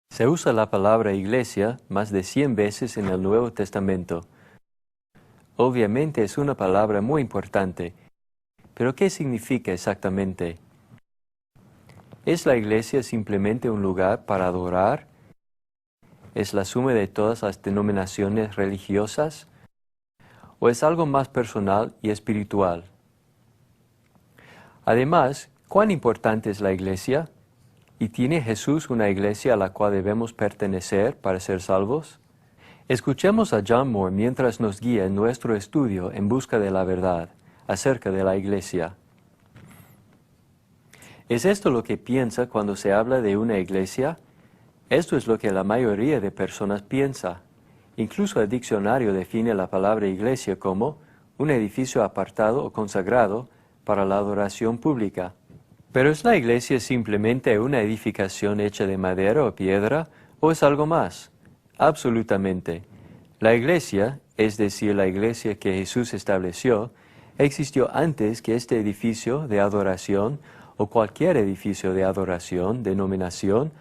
Se usa la palabra iglesia más de 100 veces en el Nuevo Testamento. Obviamente es una palabra muy importante, pero ¿qué significa exactamente? ¿Es la iglesia simplemente un lugar para adorar? ¿Es la suma de todas las denominaciones religiosas? ¿O es algo más personal y espiritual? Además, ¿cuán importante es la iglesia? ¿Y tiene Jesús una iglesia a la cual debemos pertenecer para ser salvos? Escuchemos a John Moore mientras nos guía en nuestro estudio en busca de la verdad acerca de la iglesia. ¿Es esto lo que piensa cuando se habla de una iglesia? Esto es lo que la mayoría de personas piensa. Incluso el diccionario define la palabra iglesia como un edificio apartado o consagrado para la adoración pública. ¿Pero es la iglesia simplemente una edificación hecha de madera o piedra, o es algo más? Absolutamente. La iglesia, es decir, la iglesia que Jesús estableció, existió antes que este edificio de adoración o cualquier edificio de adoración, denominación,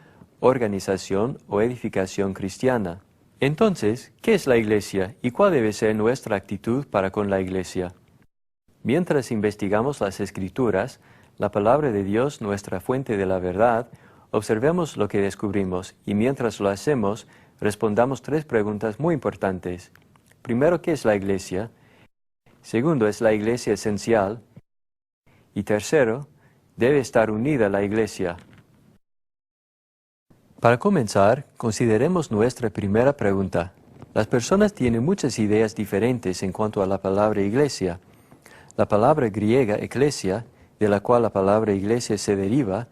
organización o edificación cristiana. Entonces, ¿qué es la iglesia y cuál debe ser nuestra actitud para con la iglesia? Mientras investigamos las Escrituras, la palabra de Dios, nuestra fuente de la verdad, observemos lo que descubrimos y mientras lo hacemos, respondamos 3 preguntas muy importantes. Primero, ¿qué es la iglesia? Segundo, ¿es la iglesia esencial? Y tercero, ¿debe estar unida la iglesia? Para comenzar, consideremos nuestra primera pregunta. Las personas tienen muchas ideas diferentes en cuanto a la palabra iglesia. La palabra griega eclesia, de la cual la palabra iglesia se deriva,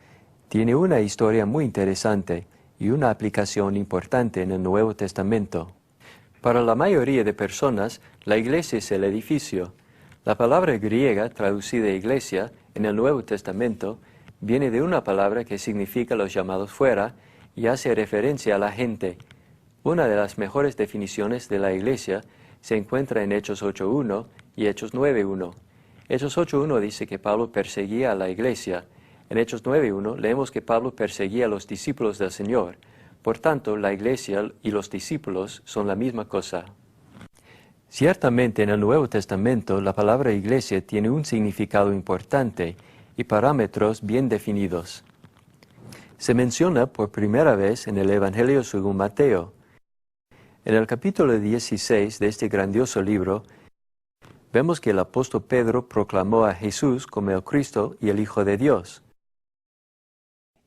tiene una historia muy interesante y una aplicación importante en el Nuevo Testamento. Para la mayoría de personas, la iglesia es el edificio. La palabra griega traducida iglesia en el Nuevo Testamento viene de una palabra que significa los llamados fuera y hace referencia a la gente. Una de las mejores definiciones de la iglesia se encuentra en Hechos 8.1 y Hechos 9.1. Hechos 8.1 dice que Pablo perseguía a la iglesia. En Hechos 9.1 leemos que Pablo perseguía a los discípulos del Señor. Por tanto, la iglesia y los discípulos son la misma cosa. Ciertamente en el Nuevo Testamento la palabra iglesia tiene un significado importante y parámetros bien definidos. Se menciona por primera vez en el Evangelio según Mateo. En el capítulo 16 de este grandioso libro, vemos que el apóstol Pedro proclamó a Jesús como el Cristo y el Hijo de Dios.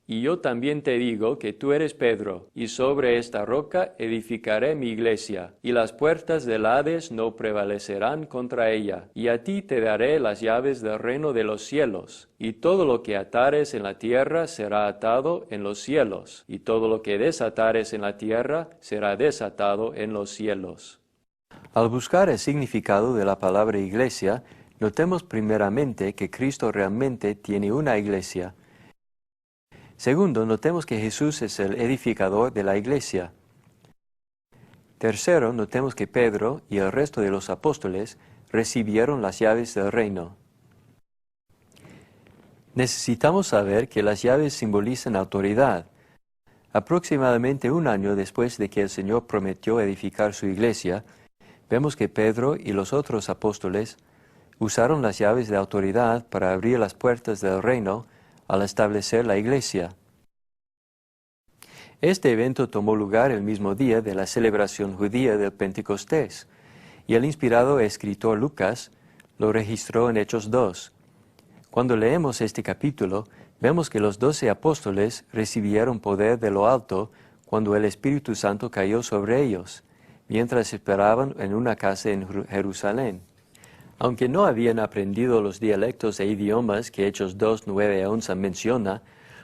Y yo también te digo que tú eres Pedro, y sobre esta roca edificaré mi iglesia, y las puertas del Hades no prevalecerán contra ella. Y a ti te daré las llaves del reino de los cielos. Y todo lo que atares en la tierra será atado en los cielos, y todo lo que desatares en la tierra será desatado en los cielos. Al buscar el significado de la palabra iglesia, notemos primeramente que Cristo realmente tiene una iglesia. Segundo, notemos que Jesús es el edificador de la iglesia. Tercero, notemos que Pedro y el resto de los apóstoles recibieron las llaves del reino. Necesitamos saber que las llaves simbolizan autoridad. Aproximadamente 1 año después de que el Señor prometió edificar su iglesia, vemos que Pedro y los otros apóstoles usaron las llaves de autoridad para abrir las puertas del reino al establecer la iglesia. Este evento tomó lugar el mismo día de la celebración judía del Pentecostés, y el inspirado escritor Lucas lo registró en Hechos 2. Cuando leemos este capítulo, vemos que los 12 apóstoles recibieron poder de lo alto cuando el Espíritu Santo cayó sobre ellos, mientras esperaban en una casa en Jerusalén. Aunque no habían aprendido los dialectos e idiomas que Hechos 2, 9 a 11 menciona,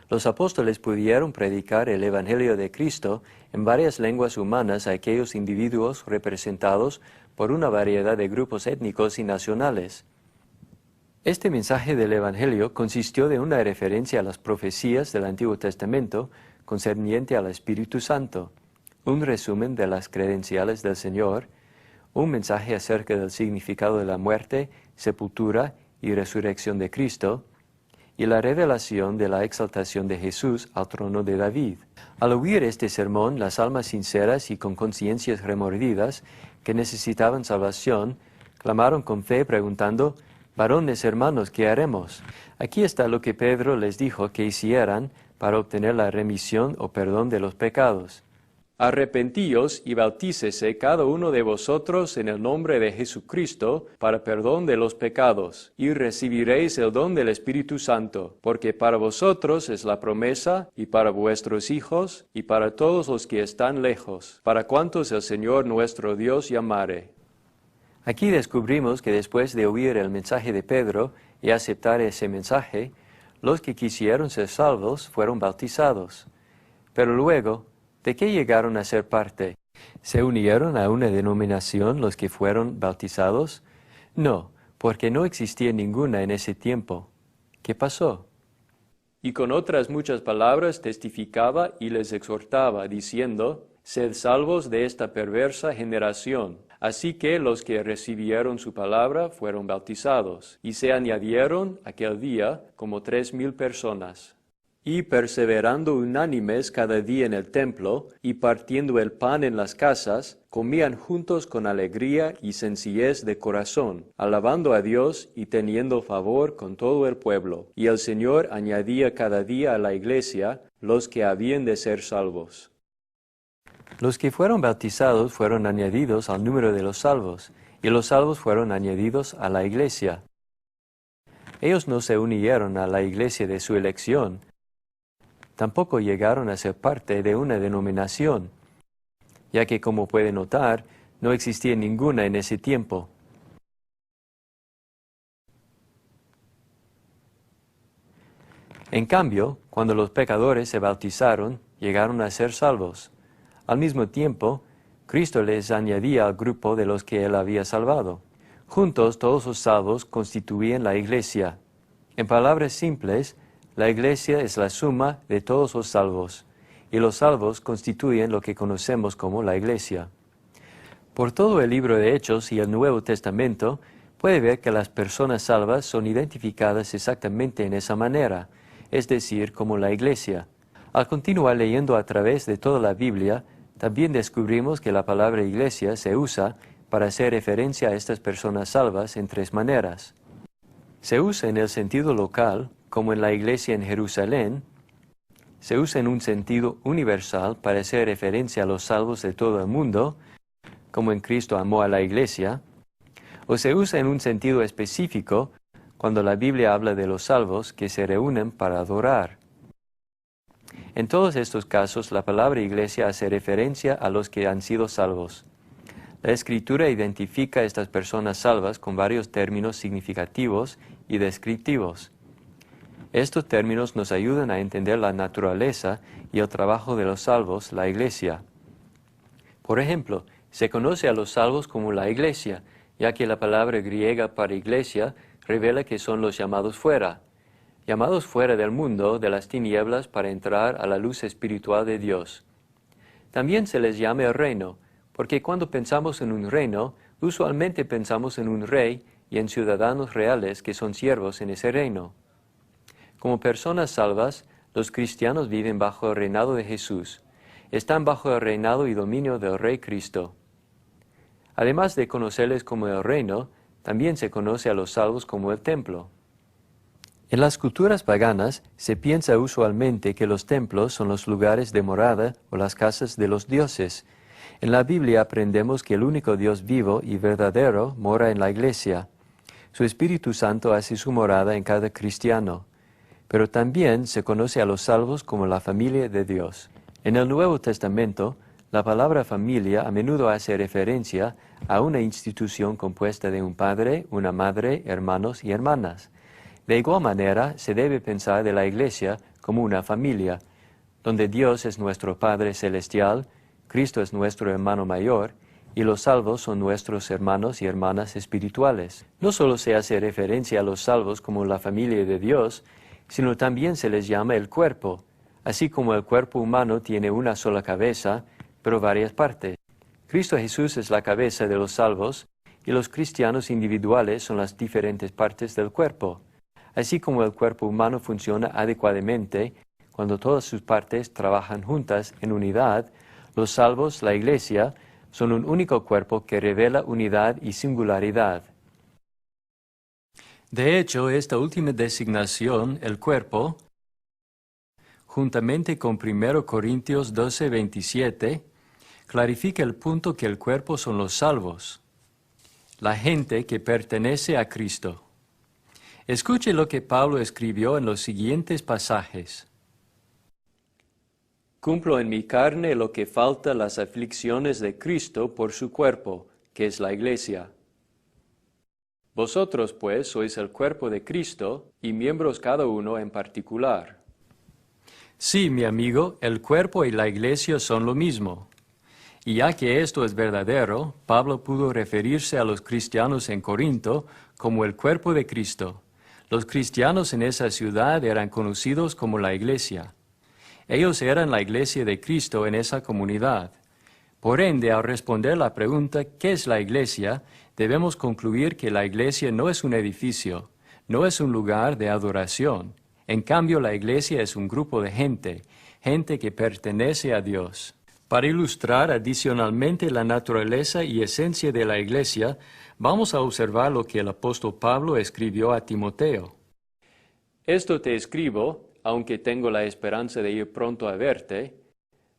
los apóstoles pudieron predicar el Evangelio de Cristo en varias lenguas humanas a aquellos individuos representados por una variedad de grupos étnicos y nacionales. Este mensaje del Evangelio consistió de una referencia a las profecías del Antiguo Testamento concerniente al Espíritu Santo, un resumen de las credenciales del Señor, un mensaje acerca del significado de la muerte, sepultura y resurrección de Cristo, y la revelación de la exaltación de Jesús al trono de David. Al oír este sermón, las almas sinceras y con conciencias remordidas que necesitaban salvación, clamaron con fe preguntando: «Varones hermanos, ¿qué haremos?». Aquí está lo que Pedro les dijo que hicieran para obtener la remisión o perdón de los pecados. «Arrepentíos y bautícese cada uno de vosotros en el nombre de Jesucristo para perdón de los pecados, y recibiréis el don del Espíritu Santo, porque para vosotros es la promesa, y para vuestros hijos, y para todos los que están lejos, para cuantos el Señor nuestro Dios llamare». Aquí descubrimos que después de oír el mensaje de Pedro y aceptar ese mensaje, los que quisieron ser salvos fueron bautizados. Pero luego, ¿de qué llegaron a ser parte? ¿Se unieron a una denominación los que fueron bautizados? No, porque no existía ninguna en ese tiempo. ¿Qué pasó? Y con otras muchas palabras testificaba y les exhortaba, diciendo: «Sed salvos de esta perversa generación». Así que los que recibieron su palabra fueron bautizados, y se añadieron aquel día como 3,000 personas. Y perseverando unánimes cada día en el templo, y partiendo el pan en las casas, comían juntos con alegría y sencillez de corazón, alabando a Dios y teniendo favor con todo el pueblo. Y el Señor añadía cada día a la iglesia los que habían de ser salvos. Los que fueron bautizados fueron añadidos al número de los salvos, y los salvos fueron añadidos a la iglesia. Ellos no se unieron a la iglesia de su elección, tampoco llegaron a ser parte de una denominación, ya que, como puede notar, no existía ninguna en ese tiempo. En cambio, cuando los pecadores se bautizaron, llegaron a ser salvos. Al mismo tiempo, Cristo les añadía al grupo de los que Él había salvado. Juntos, todos los salvos constituían la iglesia. En palabras simples, la iglesia es la suma de todos los salvos, y los salvos constituyen lo que conocemos como la iglesia. Por todo el libro de Hechos y el Nuevo Testamento, puede ver que las personas salvas son identificadas exactamente en esa manera, es decir, como la iglesia. Al continuar leyendo a través de toda la Biblia, también descubrimos que la palabra iglesia se usa para hacer referencia a estas personas salvas en 3 maneras. Se usa en el sentido local, como en la iglesia en Jerusalén. Se usa en un sentido universal para hacer referencia a los salvos de todo el mundo, como en Cristo amó a la iglesia. O se usa en un sentido específico, cuando la Biblia habla de los salvos que se reúnen para adorar. En todos estos casos, la palabra iglesia hace referencia a los que han sido salvos. La Escritura identifica a estas personas salvas con varios términos significativos y descriptivos. Estos términos nos ayudan a entender la naturaleza y el trabajo de los salvos, la iglesia. Por ejemplo, se conoce a los salvos como la iglesia, ya que la palabra griega para iglesia revela que son los llamados fuera del mundo, de las tinieblas, para entrar a la luz espiritual de Dios. También se les llama el reino, porque cuando pensamos en un reino, usualmente pensamos en un rey y en ciudadanos reales que son siervos en ese reino. Como personas salvas, los cristianos viven bajo el reinado de Jesús. Están bajo el reinado y dominio del Rey Cristo. Además de conocerles como el reino, también se conoce a los salvos como el templo. En las culturas paganas se piensa usualmente que los templos son los lugares de morada o las casas de los dioses. En la Biblia aprendemos que el único Dios vivo y verdadero mora en la iglesia. Su Espíritu Santo hace su morada en cada cristiano. Pero también se conoce a los salvos como la familia de Dios. En el Nuevo Testamento, la palabra familia a menudo hace referencia a una institución compuesta de un padre, una madre, hermanos y hermanas. De igual manera, se debe pensar de la iglesia como una familia, donde Dios es nuestro Padre Celestial, Cristo es nuestro hermano mayor, y los salvos son nuestros hermanos y hermanas espirituales. No solo se hace referencia a los salvos como la familia de Dios, sino también se les llama el cuerpo, así como el cuerpo humano tiene una sola cabeza, pero varias partes. Cristo Jesús es la cabeza de los salvos, y los cristianos individuales son las diferentes partes del cuerpo. Así como el cuerpo humano funciona adecuadamente cuando todas sus partes trabajan juntas en unidad, los salvos, la Iglesia, son un único cuerpo que revela unidad y singularidad. De hecho, esta última designación, el cuerpo, juntamente con 1 Corintios 12:27, clarifica el punto que el cuerpo son los salvos, la gente que pertenece a Cristo. Escuche lo que Pablo escribió en los siguientes pasajes. Cumplo en mi carne lo que falta las aflicciones de Cristo por su cuerpo, que es la Iglesia. Vosotros, pues, sois el cuerpo de Cristo y miembros cada uno en particular. Sí, mi amigo, el cuerpo y la Iglesia son lo mismo. Y ya que esto es verdadero, Pablo pudo referirse a los cristianos en Corinto como el cuerpo de Cristo. Los cristianos en esa ciudad eran conocidos como la Iglesia. Ellos eran la Iglesia de Cristo en esa comunidad. Por ende, al responder la pregunta ¿qué es la Iglesia?, debemos concluir que la Iglesia no es un edificio, no es un lugar de adoración. En cambio, la Iglesia es un grupo de gente que pertenece a Dios. Para ilustrar adicionalmente la naturaleza y esencia de la Iglesia, vamos a observar lo que el apóstol Pablo escribió a Timoteo. Esto te escribo, aunque tengo la esperanza de ir pronto a verte,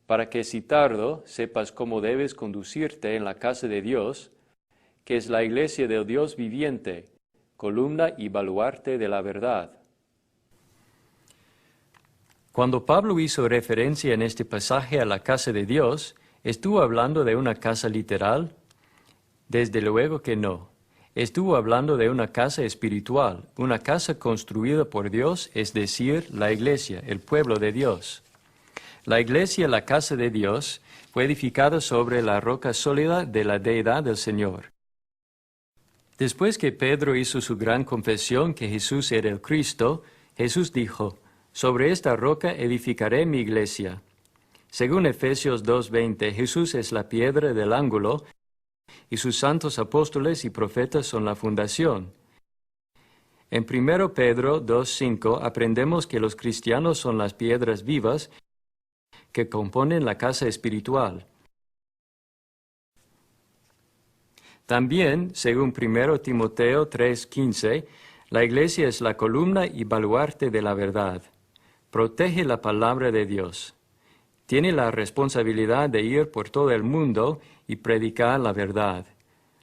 para que si tardo sepas cómo debes conducirte en la casa de Dios, que es la iglesia del Dios viviente, columna y baluarte de la verdad. Cuando Pablo hizo referencia en este pasaje a la casa de Dios, ¿estuvo hablando de una casa literal? Desde luego que no. Estuvo hablando de una casa espiritual, una casa construida por Dios, es decir, la iglesia, el pueblo de Dios. La iglesia, la casa de Dios, fue edificada sobre la roca sólida de la deidad del Señor. Después que Pedro hizo su gran confesión que Jesús era el Cristo, Jesús dijo, «Sobre esta roca edificaré mi iglesia». Según Efesios 2:20, Jesús es la piedra del ángulo, y sus santos apóstoles y profetas son la fundación. En 1 Pedro 2:5 aprendemos que los cristianos son las piedras vivas que componen la casa espiritual. También, según 1 Timoteo 3:15, la iglesia es la columna y baluarte de la verdad. Protege la palabra de Dios. Tiene la responsabilidad de ir por todo el mundo y predicar la verdad,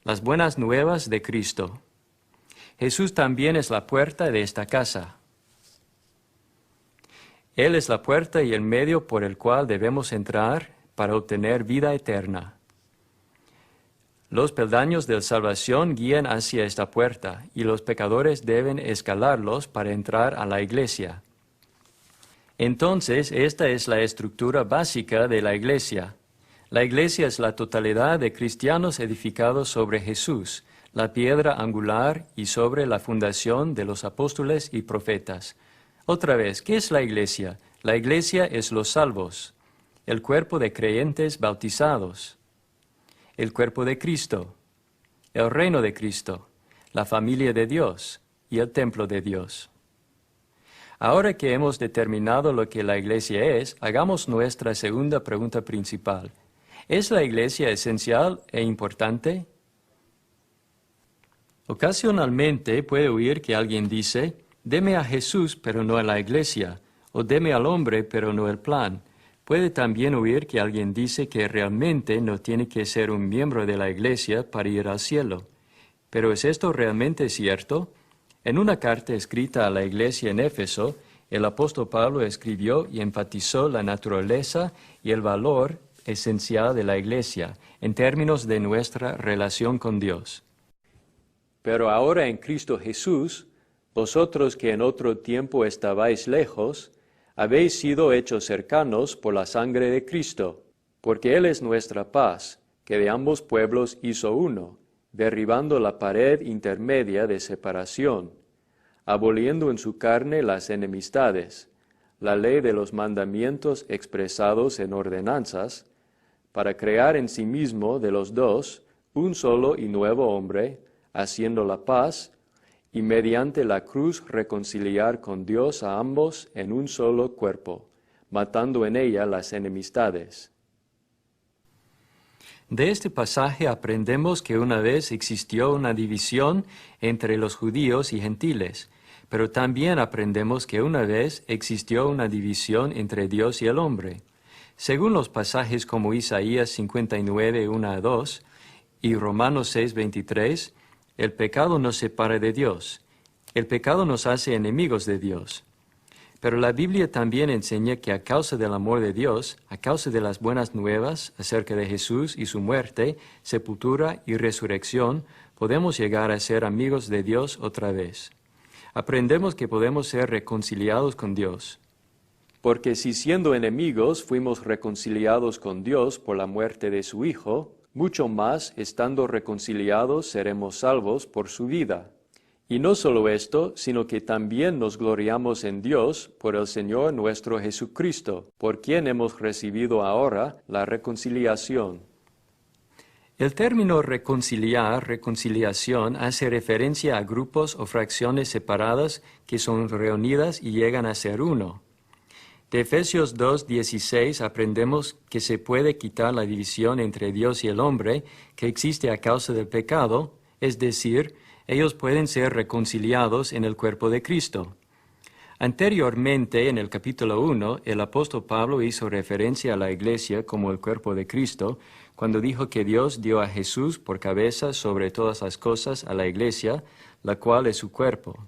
las buenas nuevas de Cristo. Jesús también es la puerta de esta casa. Él es la puerta y el medio por el cual debemos entrar para obtener vida eterna. Los peldaños de salvación guían hacia esta puerta y los pecadores deben escalarlos para entrar a la iglesia. Entonces, esta es la estructura básica de la iglesia. La iglesia es la totalidad de cristianos edificados sobre Jesús, la piedra angular y sobre la fundación de los apóstoles y profetas. Otra vez, ¿qué es la iglesia? La iglesia es los salvos, el cuerpo de creyentes bautizados, el cuerpo de Cristo, el reino de Cristo, la familia de Dios y el templo de Dios. Ahora que hemos determinado lo que la iglesia es, hagamos nuestra segunda pregunta principal. ¿Es la iglesia esencial e importante? Ocasionalmente puede oír que alguien dice, «Deme a Jesús, pero no a la iglesia», o «Deme al hombre, pero no el plan». Puede también oír que alguien dice que realmente no tiene que ser un miembro de la iglesia para ir al cielo. ¿Pero es esto realmente cierto? En una carta escrita a la iglesia en Éfeso, el apóstol Pablo escribió y enfatizó la naturaleza y el valor esencial de la iglesia en términos de nuestra relación con Dios. Pero ahora en Cristo Jesús, vosotros que en otro tiempo estabais lejos, habéis sido hechos cercanos por la sangre de Cristo, porque Él es nuestra paz, que de ambos pueblos hizo uno, derribando la pared intermedia de separación, aboliendo en su carne las enemistades, la ley de los mandamientos expresados en ordenanzas, para crear en sí mismo de los dos un solo y nuevo hombre, haciendo la paz, y mediante la cruz reconciliar con Dios a ambos en un solo cuerpo, matando en ella las enemistades. De este pasaje aprendemos que una vez existió una división entre los judíos y gentiles, pero también aprendemos que una vez existió una división entre Dios y el hombre. Según los pasajes como Isaías 59, 1 a 2 y Romanos 6, 23, el pecado nos separa de Dios. El pecado nos hace enemigos de Dios. Pero la Biblia también enseña que a causa del amor de Dios, a causa de las buenas nuevas acerca de Jesús y su muerte, sepultura y resurrección, podemos llegar a ser amigos de Dios otra vez. Aprendemos que podemos ser reconciliados con Dios. Porque si siendo enemigos fuimos reconciliados con Dios por la muerte de su Hijo, mucho más, estando reconciliados, seremos salvos por su vida. Y no solo esto, sino que también nos gloriamos en Dios por el Señor nuestro Jesucristo, por quien hemos recibido ahora la reconciliación. El término reconciliar, reconciliación, hace referencia a grupos o fracciones separadas que son reunidas y llegan a ser uno. De Efesios 2:16 aprendemos que se puede quitar la división entre Dios y el hombre que existe a causa del pecado, es decir, ellos pueden ser reconciliados en el cuerpo de Cristo. Anteriormente, en el capítulo 1, el apóstol Pablo hizo referencia a la iglesia como el cuerpo de Cristo, cuando dijo que Dios dio a Jesús por cabeza sobre todas las cosas a la iglesia, la cual es su cuerpo.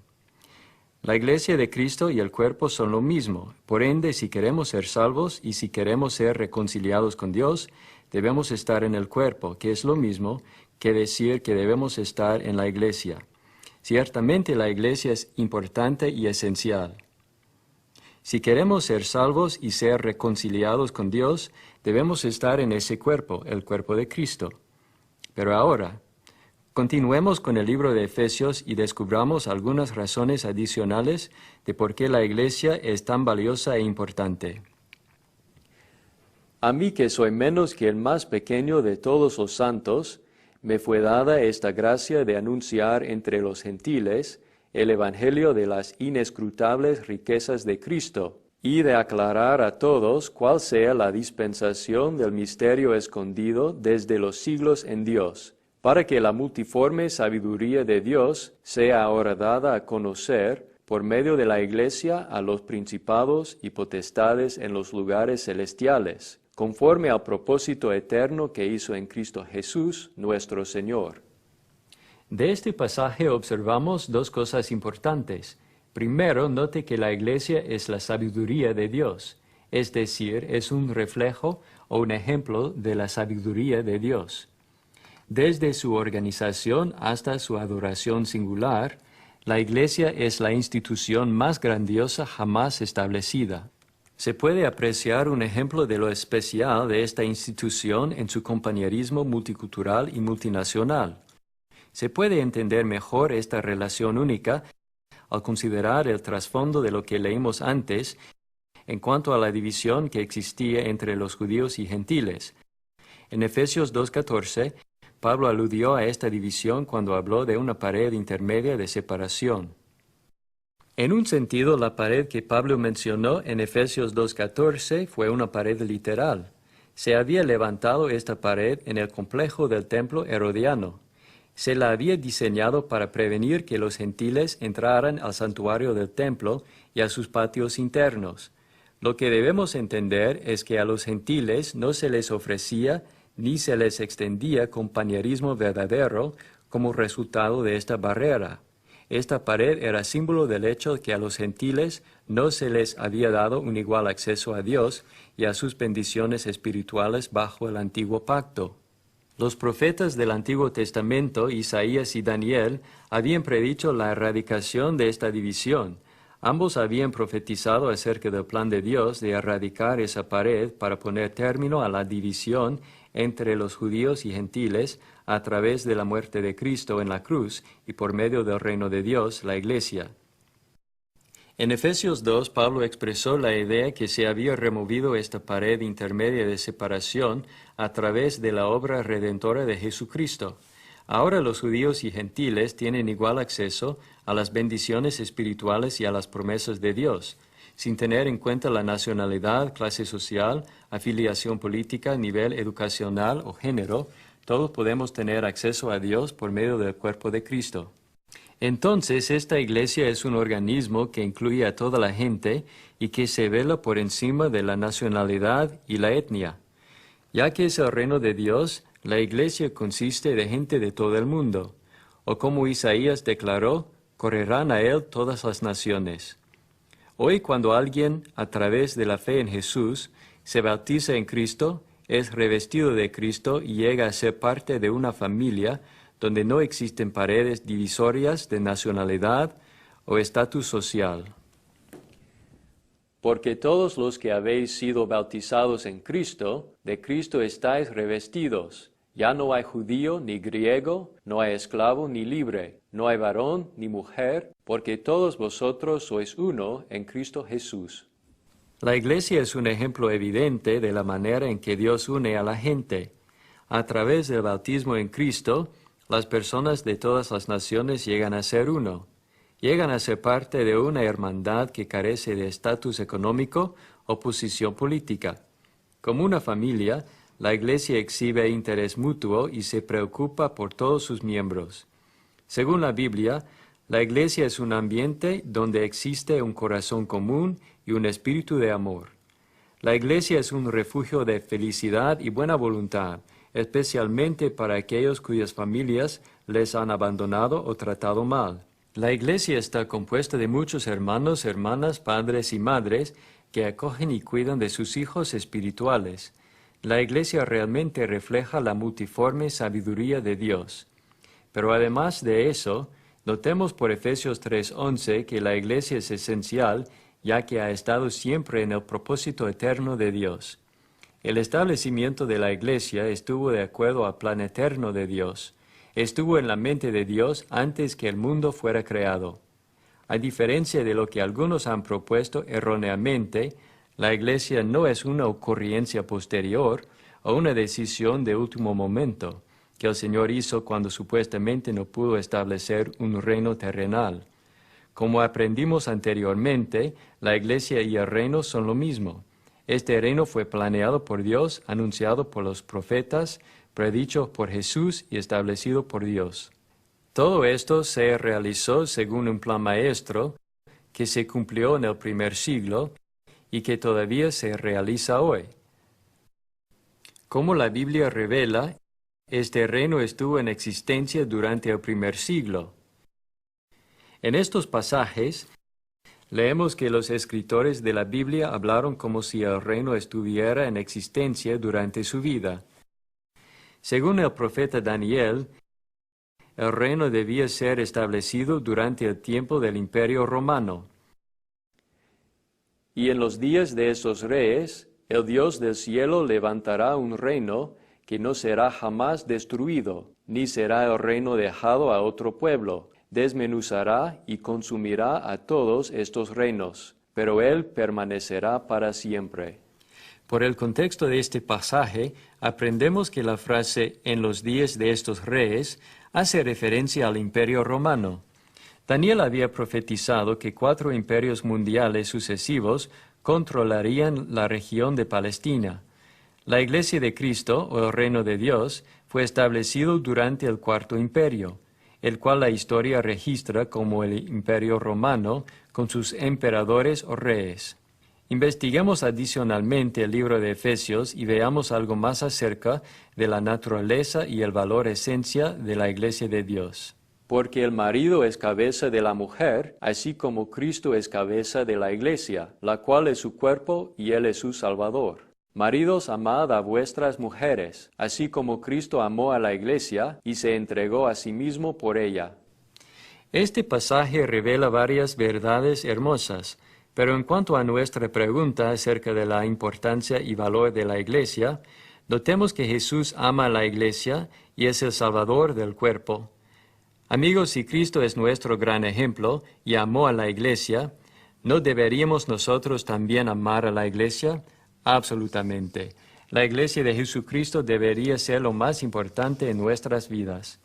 La iglesia de Cristo y el cuerpo son lo mismo. Por ende, si queremos ser salvos y si queremos ser reconciliados con Dios, debemos estar en el cuerpo, que es lo mismo que decir que debemos estar en la iglesia. Ciertamente la iglesia es importante y esencial. Si queremos ser salvos y ser reconciliados con Dios, debemos estar en ese cuerpo, el cuerpo de Cristo. Pero ahora, continuemos con el libro de Efesios y descubramos algunas razones adicionales de por qué la iglesia es tan valiosa e importante. A mí, que soy menos que el más pequeño de todos los santos, me fue dada esta gracia de anunciar entre los gentiles el evangelio de las inescrutables riquezas de Cristo, y de aclarar a todos cuál sea la dispensación del misterio escondido desde los siglos en Dios, para que la multiforme sabiduría de Dios sea ahora dada a conocer por medio de la Iglesia a los principados y potestades en los lugares celestiales, conforme al propósito eterno que hizo en Cristo Jesús, nuestro Señor. De este pasaje observamos dos cosas importantes. Primero, note que la Iglesia es la sabiduría de Dios, es decir, es un reflejo o un ejemplo de la sabiduría de Dios. Desde su organización hasta su adoración singular, la Iglesia es la institución más grandiosa jamás establecida. Se puede apreciar un ejemplo de lo especial de esta institución en su compañerismo multicultural y multinacional. Se puede entender mejor esta relación única al considerar el trasfondo de lo que leímos antes en cuanto a la división que existía entre los judíos y gentiles. En Efesios 2:14, Pablo aludió a esta división cuando habló de una pared intermedia de separación. En un sentido, la pared que Pablo mencionó en Efesios 2:14 fue una pared literal. Se había levantado esta pared en el complejo del templo herodiano. Se la había diseñado para prevenir que los gentiles entraran al santuario del templo y a sus patios internos. Lo que debemos entender es que a los gentiles no se les ofrecía ni se les extendía compañerismo verdadero como resultado de esta barrera. Esta pared era símbolo del hecho de que a los gentiles no se les había dado un igual acceso a Dios y a sus bendiciones espirituales bajo el antiguo pacto. Los profetas del Antiguo Testamento, Isaías y Daniel, habían predicho la erradicación de esta división. Ambos habían profetizado acerca del plan de Dios de erradicar esa pared para poner término a la división entre los judíos y gentiles a través de la muerte de Cristo en la cruz y por medio del reino de Dios, la Iglesia. En Efesios 2, Pablo expresó la idea que se había removido esta pared intermedia de separación a través de la obra redentora de Jesucristo. Ahora los judíos y gentiles tienen igual acceso a las bendiciones espirituales y a las promesas de Dios, sin tener en cuenta la nacionalidad, clase social, afiliación política, nivel educacional o género. Todos podemos tener acceso a Dios por medio del cuerpo de Cristo. Entonces, esta iglesia es un organismo que incluye a toda la gente y que se vela por encima de la nacionalidad y la etnia. Ya que es el reino de Dios, la iglesia consiste de gente de todo el mundo. O como Isaías declaró, correrán a él todas las naciones. Hoy, cuando alguien, a través de la fe en Jesús, se bautiza en Cristo, es revestido de Cristo y llega a ser parte de una familia donde no existen paredes divisorias de nacionalidad o estatus social. Porque todos los que habéis sido bautizados en Cristo, de Cristo estáis revestidos. Ya no hay judío ni griego, no hay esclavo ni libre, no hay varón ni mujer, porque todos vosotros sois uno en Cristo Jesús. La iglesia es un ejemplo evidente de la manera en que Dios une a la gente. A través del bautismo en Cristo, las personas de todas las naciones llegan a ser uno. Llegan a ser parte de una hermandad que carece de estatus económico o posición política. Como una familia, la iglesia exhibe interés mutuo y se preocupa por todos sus miembros. Según la Biblia, la iglesia es un ambiente donde existe un corazón común y un espíritu de amor. La iglesia es un refugio de felicidad y buena voluntad, especialmente para aquellos cuyas familias les han abandonado o tratado mal. La iglesia está compuesta de muchos hermanos, hermanas, padres y madres que acogen y cuidan de sus hijos espirituales. La iglesia realmente refleja la multiforme sabiduría de Dios. Pero además de eso, notemos por Efesios 3:11 que la iglesia es esencial, ya que ha estado siempre en el propósito eterno de Dios. El establecimiento de la iglesia estuvo de acuerdo al plan eterno de Dios. Estuvo en la mente de Dios antes que el mundo fuera creado. A diferencia de lo que algunos han propuesto erróneamente, la iglesia no es una ocurrencia posterior o una decisión de último momento que el Señor hizo cuando supuestamente no pudo establecer un reino terrenal. Como aprendimos anteriormente, la iglesia y el reino son lo mismo. Este reino fue planeado por Dios, anunciado por los profetas, predicho por Jesús y establecido por Dios. Todo esto se realizó según un plan maestro que se cumplió en el primer siglo y que todavía se realiza hoy. Como la Biblia revela, este reino estuvo en existencia durante el primer siglo. En estos pasajes, leemos que los escritores de la Biblia hablaron como si el reino estuviera en existencia durante su vida. Según el profeta Daniel, el reino debía ser establecido durante el tiempo del Imperio Romano. Y en los días de esos reyes, el Dios del cielo levantará un reino que no será jamás destruido, ni será el reino dejado a otro pueblo. Desmenuzará y consumirá a todos estos reinos, pero él permanecerá para siempre. Por el contexto de este pasaje, aprendemos que la frase «en los días de estos reyes» hace referencia al Imperio Romano. Daniel había profetizado que 4 imperios mundiales sucesivos controlarían la región de Palestina. La Iglesia de Cristo, o el Reino de Dios, fue establecido durante el Cuarto Imperio, el cual la historia registra como el Imperio Romano con sus emperadores o reyes. Investiguemos adicionalmente el libro de Efesios y veamos algo más acerca de la naturaleza y el valor esencia de la Iglesia de Dios. Porque el marido es cabeza de la mujer, así como Cristo es cabeza de la Iglesia, la cual es su cuerpo y Él es su Salvador. Maridos, amad a vuestras mujeres, así como Cristo amó a la Iglesia y se entregó a sí mismo por ella. Este pasaje revela varias verdades hermosas, pero en cuanto a nuestra pregunta acerca de la importancia y valor de la Iglesia, notemos que Jesús ama a la Iglesia y es el Salvador del cuerpo. Amigos, si Cristo es nuestro gran ejemplo y amó a la Iglesia, ¿no deberíamos nosotros también amar a la Iglesia? Absolutamente. La Iglesia de Jesucristo debería ser lo más importante en nuestras vidas.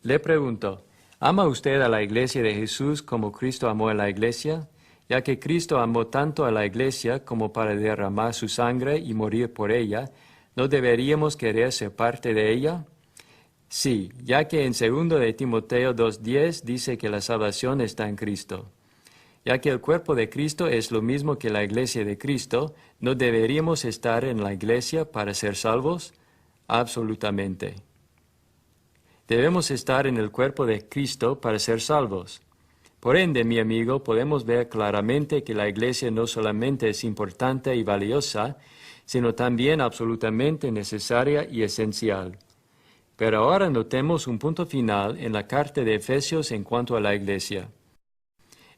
Le pregunto, ¿Ama usted a la iglesia de Jesús como Cristo amó a la iglesia? Ya que Cristo amó tanto a la iglesia como para derramar su sangre y morir por ella, ¿no deberíamos querer ser parte de ella? Sí, ya que en 2 de Timoteo 2:10 dice que la salvación está en Cristo. Ya que el cuerpo de Cristo es lo mismo que la iglesia de Cristo, ¿no deberíamos estar en la iglesia para ser salvos? Absolutamente. Debemos estar en el cuerpo de Cristo para ser salvos. Por ende, mi amigo, podemos ver claramente que la iglesia no solamente es importante y valiosa, sino también absolutamente necesaria y esencial. Pero ahora notemos un punto final en la carta de Efesios en cuanto a la iglesia.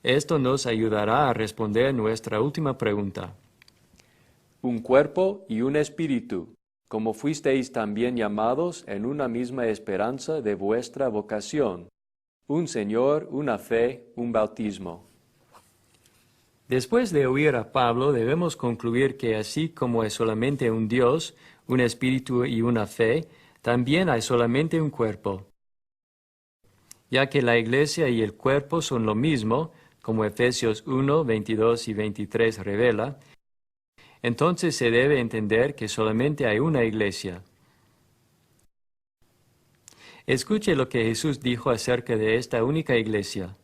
Esto nos ayudará a responder nuestra última pregunta. Un cuerpo y un espíritu, como fuisteis también llamados en una misma esperanza de vuestra vocación, un Señor, una fe, un bautismo. Después de oír a Pablo, debemos concluir que así como hay solamente un Dios, un espíritu y una fe, también hay solamente un cuerpo. Ya que la iglesia y el cuerpo son lo mismo, como Efesios 1, 22 y 23 revela, entonces se debe entender que solamente hay una iglesia. Escuche lo que Jesús dijo acerca de esta única iglesia.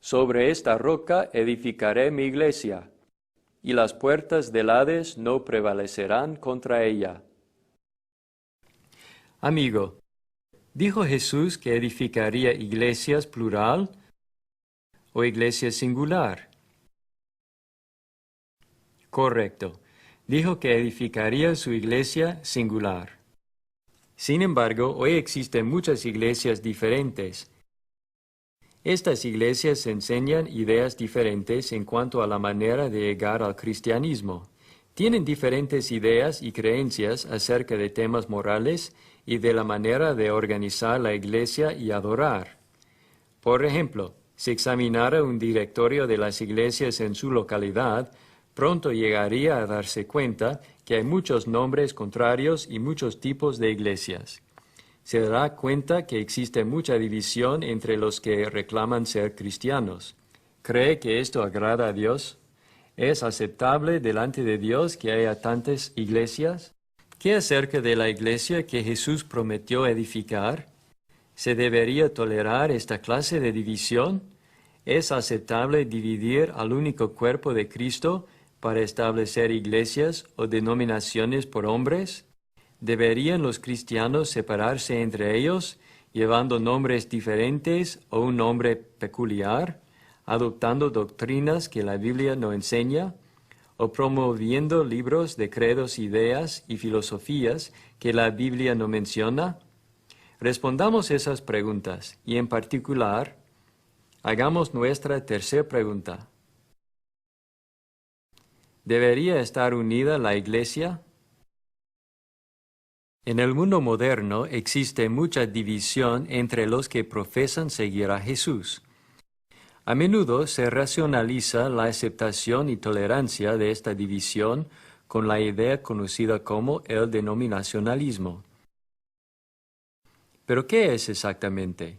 Sobre esta roca edificaré mi iglesia, y las puertas del Hades no prevalecerán contra ella. Amigo, ¿dijo Jesús que edificaría iglesias plural o iglesias singular? Correcto. Dijo que edificaría su iglesia singular. Sin embargo, hoy existen muchas iglesias diferentes. Estas iglesias enseñan ideas diferentes en cuanto a la manera de llegar al cristianismo. Tienen diferentes ideas y creencias acerca de temas morales y de la manera de organizar la iglesia y adorar. Por ejemplo, si examinara un directorio de las iglesias en su localidad, pronto llegaría a darse cuenta que hay muchos nombres contrarios y muchos tipos de iglesias. Se dará cuenta que existe mucha división entre los que reclaman ser cristianos. ¿Cree que esto agrada a Dios? ¿Es aceptable delante de Dios que haya tantas iglesias? ¿Qué acerca de la iglesia que Jesús prometió edificar? ¿Se debería tolerar esta clase de división? ¿Es aceptable dividir al único cuerpo de Cristo para establecer iglesias o denominaciones por hombres? ¿Deberían los cristianos separarse entre ellos, llevando nombres diferentes o un nombre peculiar, adoptando doctrinas que la Biblia no enseña, o promoviendo libros de credos, ideas y filosofías que la Biblia no menciona? Respondamos esas preguntas y, en particular, hagamos nuestra tercera pregunta. ¿Debería estar unida la iglesia? En el mundo moderno existe mucha división entre los que profesan seguir a Jesús. A menudo se racionaliza la aceptación y tolerancia de esta división con la idea conocida como el denominacionalismo. ¿Pero qué es exactamente?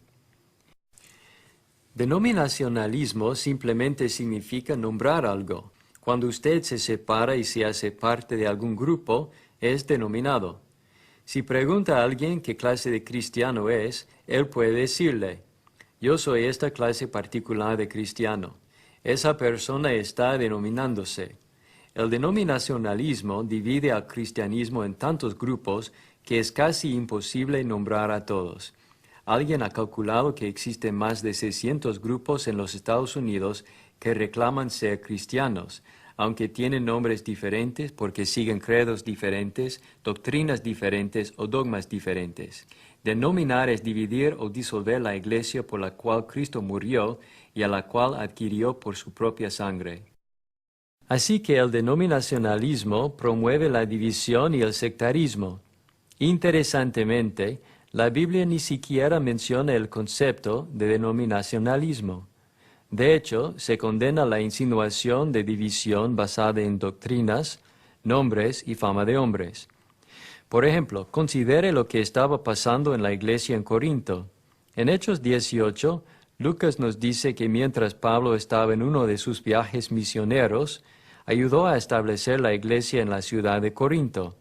Denominacionalismo simplemente significa nombrar algo. Cuando usted se separa y se hace parte de algún grupo, es denominado. Si pregunta a alguien qué clase de cristiano es, él puede decirle: yo soy esta clase particular de cristiano. Esa persona está denominándose. El denominacionalismo divide al cristianismo en tantos grupos que es casi imposible nombrar a todos. Alguien ha calculado que existen más de 600 grupos en los Estados Unidos que reclaman ser cristianos, aunque tienen nombres diferentes porque siguen credos diferentes, doctrinas diferentes o dogmas diferentes. Denominar es dividir o disolver la iglesia por la cual Cristo murió y a la cual adquirió por su propia sangre. Así que el denominacionalismo promueve la división y el sectarismo. Interesantemente, la Biblia ni siquiera menciona el concepto de denominacionalismo. De hecho, se condena la insinuación de división basada en doctrinas, nombres y fama de hombres. Por ejemplo, considere lo que estaba pasando en la iglesia en Corinto. En Hechos 18, Lucas nos dice que mientras Pablo estaba en uno de sus viajes misioneros, ayudó a establecer la iglesia en la ciudad de Corinto.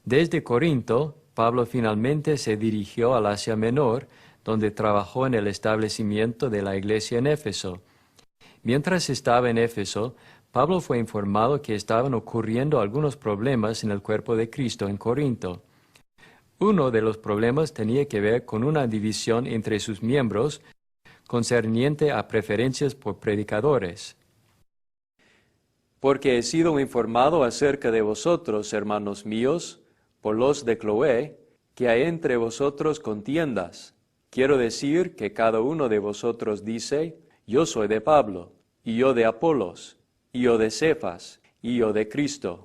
Desde Corinto, Pablo finalmente se dirigió al Asia Menor, donde trabajó en el establecimiento de la iglesia en Éfeso. Mientras estaba en Éfeso, Pablo fue informado que estaban ocurriendo algunos problemas en el cuerpo de Cristo en Corinto. Uno de los problemas tenía que ver con una división entre sus miembros concerniente a preferencias por predicadores. Porque he sido informado acerca de vosotros, hermanos míos, por los de Cloé, que hay entre vosotros contiendas. Quiero decir que cada uno de vosotros dice, yo soy de Pablo, y yo de Apolos, y yo de Cefas, y yo de Cristo.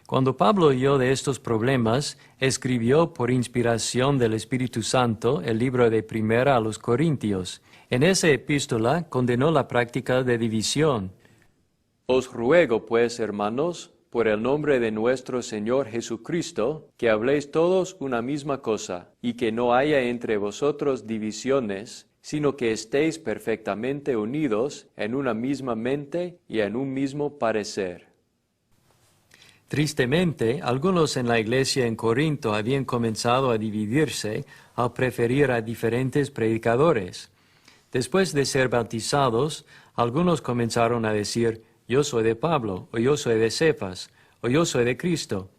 Cuando Pablo oyó de estos problemas, escribió por inspiración del Espíritu Santo el libro de Primera a los Corintios. En esa epístola condenó la práctica de división. Os ruego, pues, hermanos, por el nombre de nuestro Señor Jesucristo, que habléis todos una misma cosa, y que no haya entre vosotros divisiones, sino que estéis perfectamente unidos en una misma mente y en un mismo parecer. Tristemente, algunos en la iglesia en Corinto habían comenzado a dividirse al preferir a diferentes predicadores. Después de ser bautizados, algunos comenzaron a decir, yo soy de Pablo, o yo soy de Cefas, o yo soy de Cristo.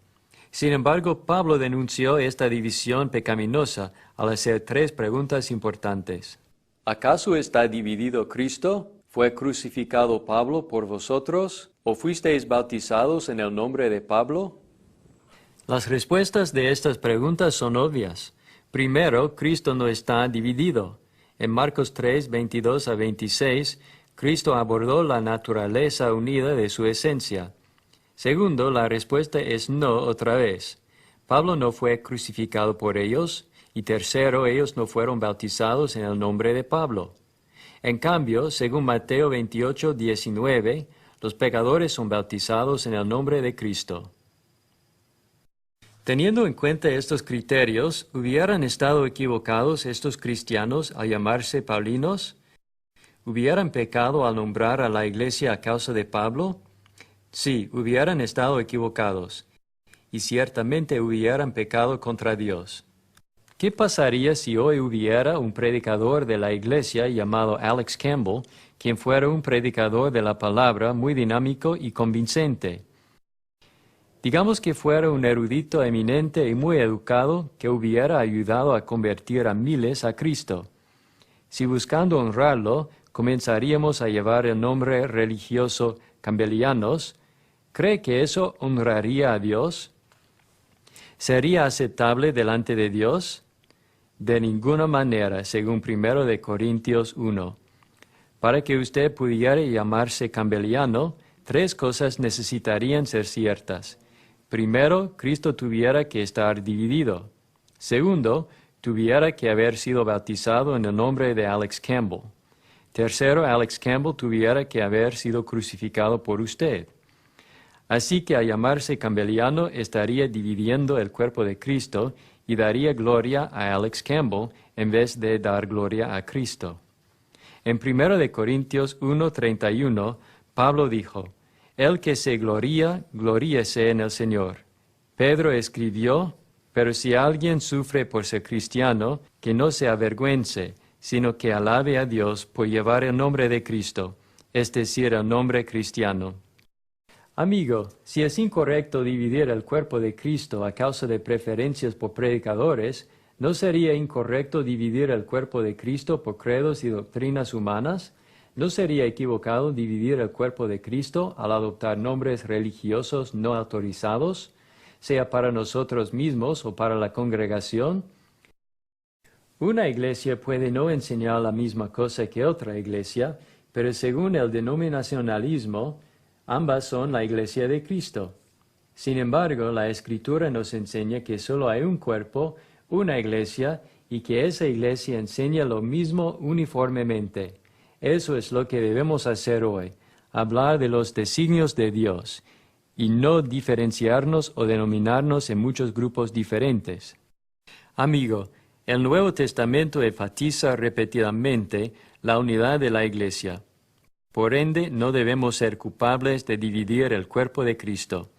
Sin embargo, Pablo denunció esta división pecaminosa al hacer 3 preguntas importantes. ¿Acaso está dividido Cristo? ¿Fue crucificado Pablo por vosotros? ¿O fuisteis bautizados en el nombre de Pablo? Las respuestas de estas preguntas son obvias. Primero, Cristo no está dividido. En Marcos 3, 22 a 26, Cristo abordó la naturaleza unida de su esencia. Segundo, la respuesta es no otra vez. Pablo no fue crucificado por ellos. Y tercero, ellos no fueron bautizados en el nombre de Pablo. En cambio, según Mateo 28, 19, los pecadores son bautizados en el nombre de Cristo. Teniendo en cuenta estos criterios, ¿hubieran estado equivocados estos cristianos al llamarse paulinos? ¿Hubieran pecado al nombrar a la iglesia a causa de Pablo? Sí, hubieran estado equivocados, y ciertamente hubieran pecado contra Dios. ¿Qué pasaría si hoy hubiera un predicador de la iglesia llamado Alex Campbell, quien fuera un predicador de la palabra muy dinámico y convincente? Digamos que fuera un erudito eminente y muy educado que hubiera ayudado a convertir a miles a Cristo. Si buscando honrarlo, comenzaríamos a llevar el nombre religioso Campbellianos, ¿cree que eso honraría a Dios? ¿Sería aceptable delante de Dios? De ninguna manera, según 1 de Corintios 1. Para que usted pudiera llamarse campbelliano, 3 cosas necesitarían ser ciertas. Primero, Cristo tuviera que estar dividido. Segundo, tuviera que haber sido bautizado en el nombre de Alex Campbell. Tercero, Alex Campbell tuviera que haber sido crucificado por usted. Así que al llamarse campbelliano estaría dividiendo el cuerpo de Cristo y daría gloria a Alex Campbell en vez de dar gloria a Cristo. En 1 de Corintios 1:31, Pablo dijo, el que se gloría, gloríese en el Señor. Pedro escribió, pero si alguien sufre por ser cristiano, que no se avergüence, sino que alabe a Dios por llevar el nombre de Cristo, es decir, el nombre cristiano. Amigo, si es incorrecto dividir el cuerpo de Cristo a causa de preferencias por predicadores, ¿no sería incorrecto dividir el cuerpo de Cristo por credos y doctrinas humanas? ¿No sería equivocado dividir el cuerpo de Cristo al adoptar nombres religiosos no autorizados, sea para nosotros mismos o para la congregación? Una iglesia puede no enseñar la misma cosa que otra iglesia, pero según el denominacionalismo, ambas son la iglesia de Cristo. Sin embargo, la Escritura nos enseña que solo hay un cuerpo, una iglesia, y que esa iglesia enseña lo mismo uniformemente. Eso es lo que debemos hacer hoy, hablar de los designios de Dios, y no diferenciarnos o denominarnos en muchos grupos diferentes. Amigo, El Nuevo Testamento enfatiza repetidamente la unidad de la Iglesia. Por ende, no debemos ser culpables de dividir el cuerpo de Cristo.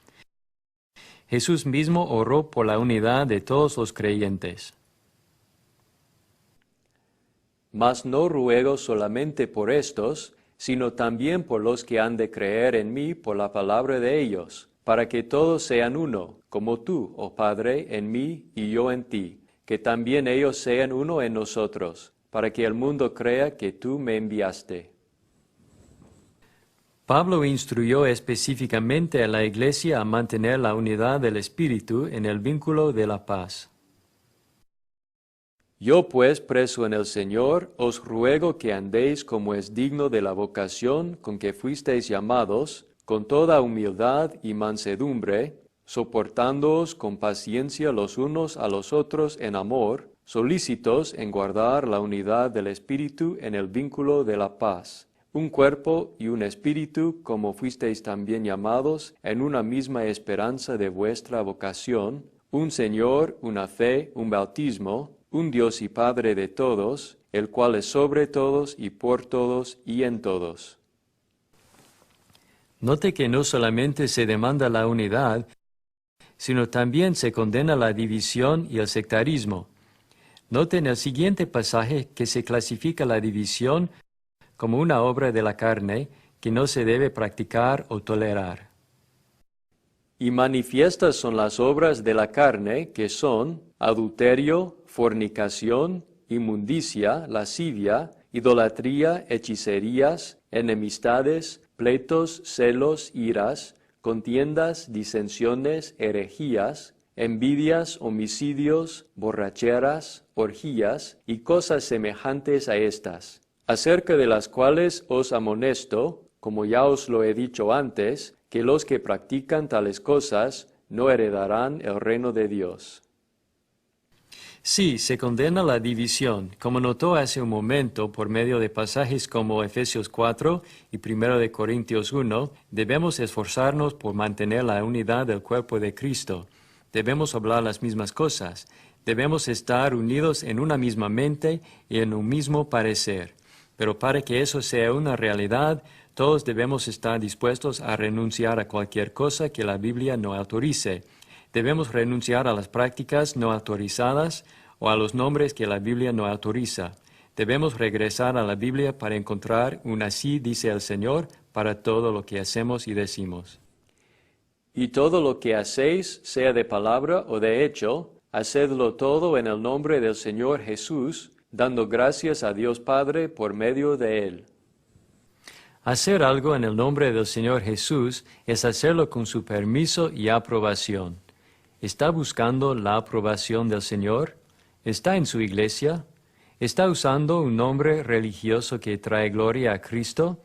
Jesús mismo oró por la unidad de todos los creyentes. Mas no ruego solamente por estos, sino también por los que han de creer en mí por la palabra de ellos, para que todos sean uno, como tú, oh Padre, en mí y yo en ti, que también ellos sean uno en nosotros, para que el mundo crea que tú me enviaste. Pablo instruyó específicamente a la Iglesia a mantener la unidad del Espíritu en el vínculo de la paz. Yo pues, preso en el Señor, os ruego que andéis como es digno de la vocación con que fuisteis llamados, con toda humildad y mansedumbre, soportándoos con paciencia los unos a los otros en amor, solícitos en guardar la unidad del Espíritu en el vínculo de la paz. Un cuerpo y un espíritu, como fuisteis también llamados, en una misma esperanza de vuestra vocación, un Señor, una fe, un bautismo, un Dios y Padre de todos, el cual es sobre todos y por todos y en todos. Note que no solamente se demanda la unidad, sino también se condena la división y el sectarismo. Note en el siguiente pasaje que se clasifica la división como una obra de la carne que no se debe practicar o tolerar. Y manifiestas son las obras de la carne, que son adulterio, fornicación, inmundicia, lascivia, idolatría, hechicerías, enemistades, pleitos, celos, iras, contiendas, disensiones, herejías, envidias, homicidios, borracheras, orgías y cosas semejantes a estas, acerca de las cuales os amonesto, como ya os lo he dicho antes, que los que practican tales cosas no heredarán el reino de Dios. Sí, se condena la división, como notó hace un momento por medio de pasajes como Efesios 4 y 1 de Corintios 1, debemos esforzarnos por mantener la unidad del cuerpo de Cristo. Debemos hablar las mismas cosas. Debemos estar unidos en una misma mente y en un mismo parecer. Pero para que eso sea una realidad, todos debemos estar dispuestos a renunciar a cualquier cosa que la Biblia no autorice. Debemos renunciar a las prácticas no autorizadas o a los nombres que la Biblia no autoriza. Debemos regresar a la Biblia para encontrar un así dice el Señor para todo lo que hacemos y decimos. Y todo lo que hacéis, sea de palabra o de hecho, hacedlo todo en el nombre del Señor Jesús, dando gracias a Dios Padre por medio de Él. Hacer algo en el nombre del Señor Jesús es hacerlo con su permiso y aprobación. ¿Está buscando la aprobación del Señor? ¿Está en su iglesia? ¿Está usando un nombre religioso que trae gloria a Cristo?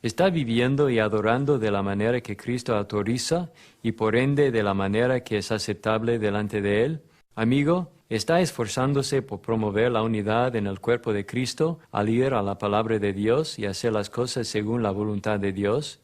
¿Está viviendo y adorando de la manera que Cristo autoriza y por ende de la manera que es aceptable delante de Él? Amigo, ¿está esforzándose por promover la unidad en el cuerpo de Cristo al ir a la palabra de Dios y hacer las cosas según la voluntad de Dios?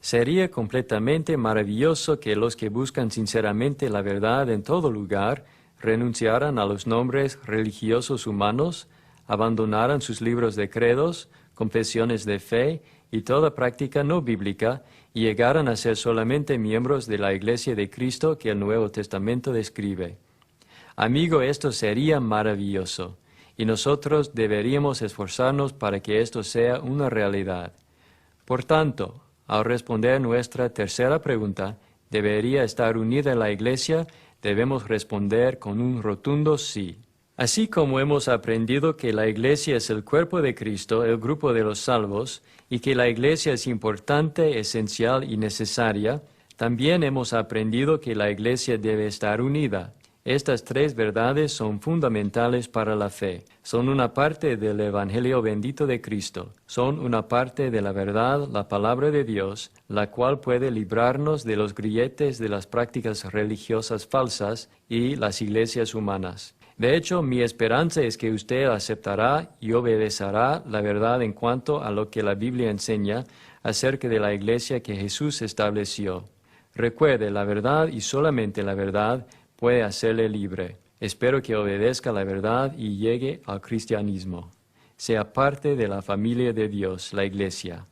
Sería completamente maravilloso que los que buscan sinceramente la verdad en todo lugar renunciaran a los nombres religiosos humanos, abandonaran sus libros de credos, confesiones de fe y toda práctica no bíblica y llegaran a ser solamente miembros de la Iglesia de Cristo que el Nuevo Testamento describe. Amigo, esto sería maravilloso, y nosotros deberíamos esforzarnos para que esto sea una realidad. Por tanto, al responder nuestra tercera pregunta, ¿debería estar unida la Iglesia? Debemos responder con un rotundo sí. Así como hemos aprendido que la Iglesia es el cuerpo de Cristo, el grupo de los salvos, y que la Iglesia es importante, esencial y necesaria, también hemos aprendido que la Iglesia debe estar unida. Estas tres verdades son fundamentales para la fe. Son una parte del Evangelio bendito de Cristo. Son una parte de la verdad, la palabra de Dios, la cual puede librarnos de los grilletes de las prácticas religiosas falsas y las iglesias humanas. De hecho, mi esperanza es que usted aceptará y obedecerá la verdad en cuanto a lo que la Biblia enseña acerca de la iglesia que Jesús estableció. Recuerde, la verdad y solamente la verdad puede hacerle libre. Espero que obedezca la verdad y llegue al cristianismo. Sea parte de la familia de Dios, la Iglesia.